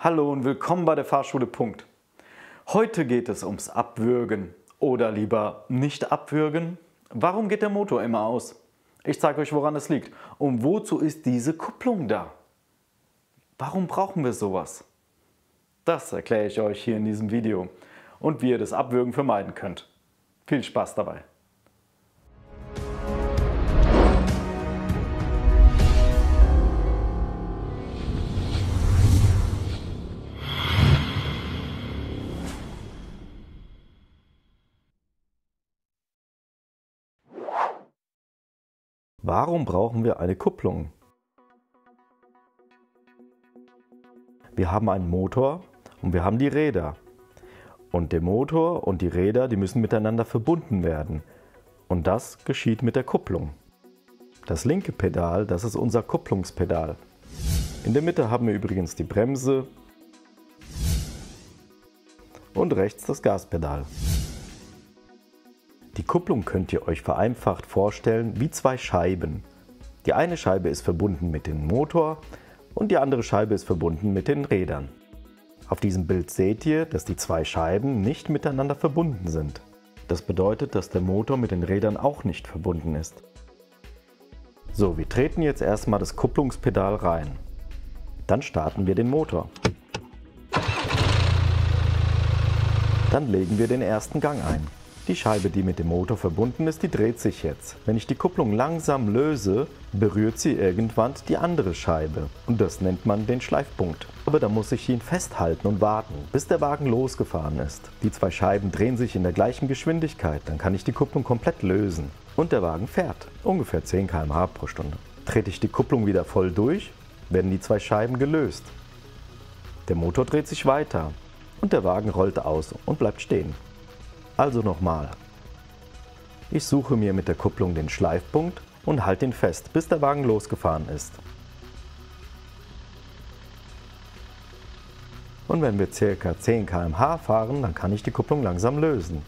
Hallo und willkommen bei der Fahrschule. Heute geht es ums Abwürgen oder lieber nicht abwürgen. Warum geht der Motor immer aus? Ich zeige euch, woran es liegt. Und wozu ist diese Kupplung da? Warum brauchen wir sowas? Das erkläre ich euch hier in diesem Video und wie ihr das Abwürgen vermeiden könnt. Viel Spaß dabei! Warum brauchen wir eine Kupplung? Wir haben einen Motor und wir haben die Räder. Und der Motor und die Räder, die müssen miteinander verbunden werden. Und das geschieht mit der Kupplung. Das linke Pedal, das ist unser Kupplungspedal. In der Mitte haben wir übrigens die Bremse und rechts das Gaspedal. Die Kupplung könnt ihr euch vereinfacht vorstellen wie zwei Scheiben. Die eine Scheibe ist verbunden mit dem Motor und die andere Scheibe ist verbunden mit den Rädern. Auf diesem Bild seht ihr, dass die zwei Scheiben nicht miteinander verbunden sind. Das bedeutet, dass der Motor mit den Rädern auch nicht verbunden ist. So, wir treten jetzt erstmal das Kupplungspedal rein. Dann starten wir den Motor. Dann legen wir den ersten Gang ein. Die Scheibe, die mit dem Motor verbunden ist, die dreht sich jetzt. Wenn ich die Kupplung langsam löse, berührt sie irgendwann die andere Scheibe. Und das nennt man den Schleifpunkt. Aber da muss ich ihn festhalten und warten, bis der Wagen losgefahren ist. Die zwei Scheiben drehen sich in der gleichen Geschwindigkeit, dann kann ich die Kupplung komplett lösen. Und der Wagen fährt, ungefähr 10 km/h pro Stunde. Trete ich die Kupplung wieder voll durch, werden die zwei Scheiben gelöst. Der Motor dreht sich weiter und der Wagen rollt aus und bleibt stehen. Also nochmal. Ich suche mir mit der Kupplung den Schleifpunkt und halte ihn fest, bis der Wagen losgefahren ist. Und wenn wir ca. 10 km/h fahren, dann kann ich die Kupplung langsam lösen.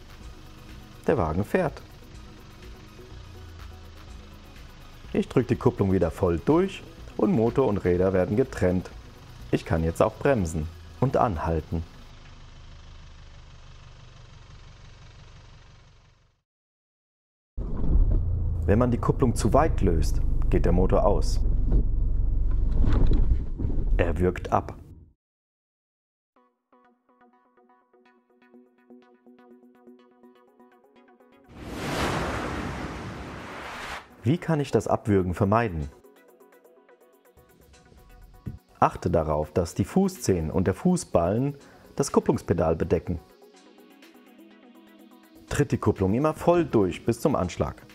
Der Wagen fährt. Ich drücke die Kupplung wieder voll durch und Motor und Räder werden getrennt. Ich kann jetzt auch bremsen und anhalten. Wenn man die Kupplung zu weit löst, geht der Motor aus. Er würgt ab. Wie kann ich das Abwürgen vermeiden? Achte darauf, dass die Fußzehen und der Fußballen das Kupplungspedal bedecken. Tritt die Kupplung immer voll durch bis zum Anschlag.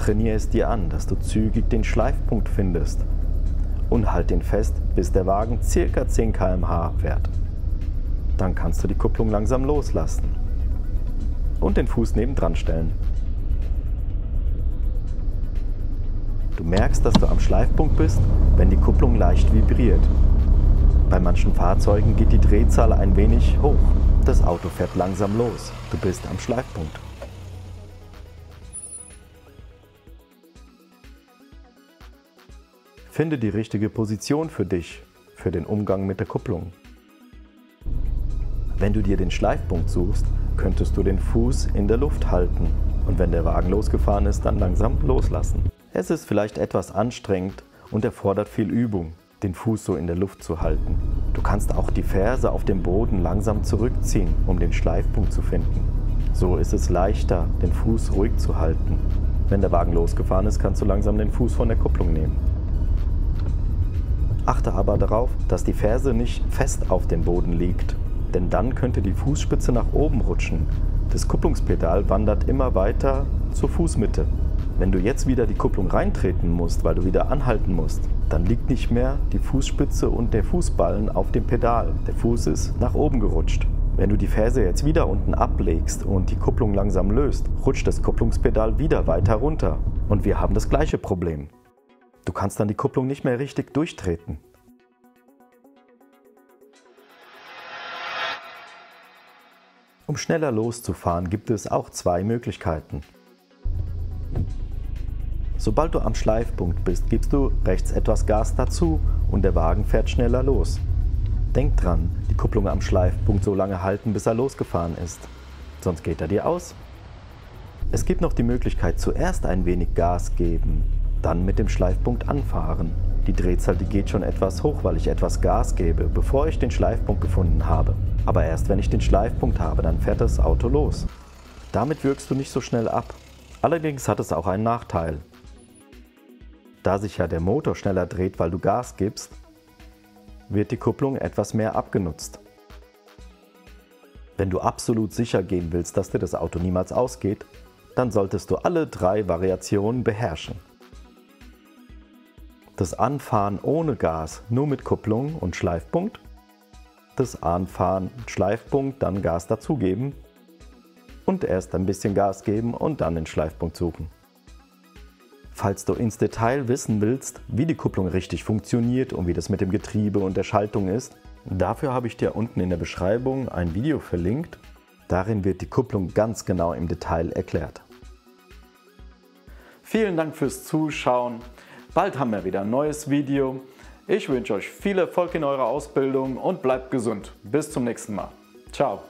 Trainiere es dir an, dass du zügig den Schleifpunkt findest und halt ihn fest, bis der Wagen ca. 10 km/h fährt. Dann kannst du die Kupplung langsam loslassen und den Fuß nebendran stellen. Du merkst, dass du am Schleifpunkt bist, wenn die Kupplung leicht vibriert. Bei manchen Fahrzeugen geht die Drehzahl ein wenig hoch. Das Auto fährt langsam los. Du bist am Schleifpunkt. Finde die richtige Position für dich, für den Umgang mit der Kupplung. Wenn du dir den Schleifpunkt suchst, könntest du den Fuß in der Luft halten und wenn der Wagen losgefahren ist, dann langsam loslassen. Es ist vielleicht etwas anstrengend und erfordert viel Übung, den Fuß so in der Luft zu halten. Du kannst auch die Ferse auf dem Boden langsam zurückziehen, um den Schleifpunkt zu finden. So ist es leichter, den Fuß ruhig zu halten. Wenn der Wagen losgefahren ist, kannst du langsam den Fuß von der Kupplung nehmen. Achte aber darauf, dass die Ferse nicht fest auf dem Boden liegt, denn dann könnte die Fußspitze nach oben rutschen. Das Kupplungspedal wandert immer weiter zur Fußmitte. Wenn du jetzt wieder die Kupplung reintreten musst, weil du wieder anhalten musst, dann liegt nicht mehr die Fußspitze und der Fußballen auf dem Pedal. Der Fuß ist nach oben gerutscht. Wenn du die Ferse jetzt wieder unten ablegst und die Kupplung langsam löst, rutscht das Kupplungspedal wieder weiter runter. Und wir haben das gleiche Problem. Du kannst dann die Kupplung nicht mehr richtig durchtreten. Um schneller loszufahren, gibt es auch zwei Möglichkeiten. Sobald du am Schleifpunkt bist, gibst du rechts etwas Gas dazu und der Wagen fährt schneller los. Denk dran, die Kupplung am Schleifpunkt so lange halten, bis er losgefahren ist. Sonst geht er dir aus. Es gibt noch die Möglichkeit, zuerst ein wenig Gas geben, dann mit dem Schleifpunkt anfahren. Die Drehzahl, die geht schon etwas hoch, weil ich etwas Gas gebe, bevor ich den Schleifpunkt gefunden habe. Aber erst wenn ich den Schleifpunkt habe, dann fährt das Auto los. Damit wirkst du nicht so schnell ab. Allerdings hat es auch einen Nachteil. Da sich ja der Motor schneller dreht, weil du Gas gibst, wird die Kupplung etwas mehr abgenutzt. Wenn du absolut sicher gehen willst, dass dir das Auto niemals ausgeht, dann solltest du alle 3 Variationen beherrschen. Das Anfahren ohne Gas, nur mit Kupplung und Schleifpunkt. Das Anfahren, Schleifpunkt, dann Gas dazugeben. Und erst ein bisschen Gas geben und dann den Schleifpunkt suchen. Falls du ins Detail wissen willst, wie die Kupplung richtig funktioniert und wie das mit dem Getriebe und der Schaltung ist, dafür habe ich dir unten in der Beschreibung ein Video verlinkt. Darin wird die Kupplung ganz genau im Detail erklärt. Vielen Dank fürs Zuschauen. Bald haben wir wieder ein neues Video. Ich wünsche euch viel Erfolg in eurer Ausbildung und bleibt gesund. Bis zum nächsten Mal. Ciao.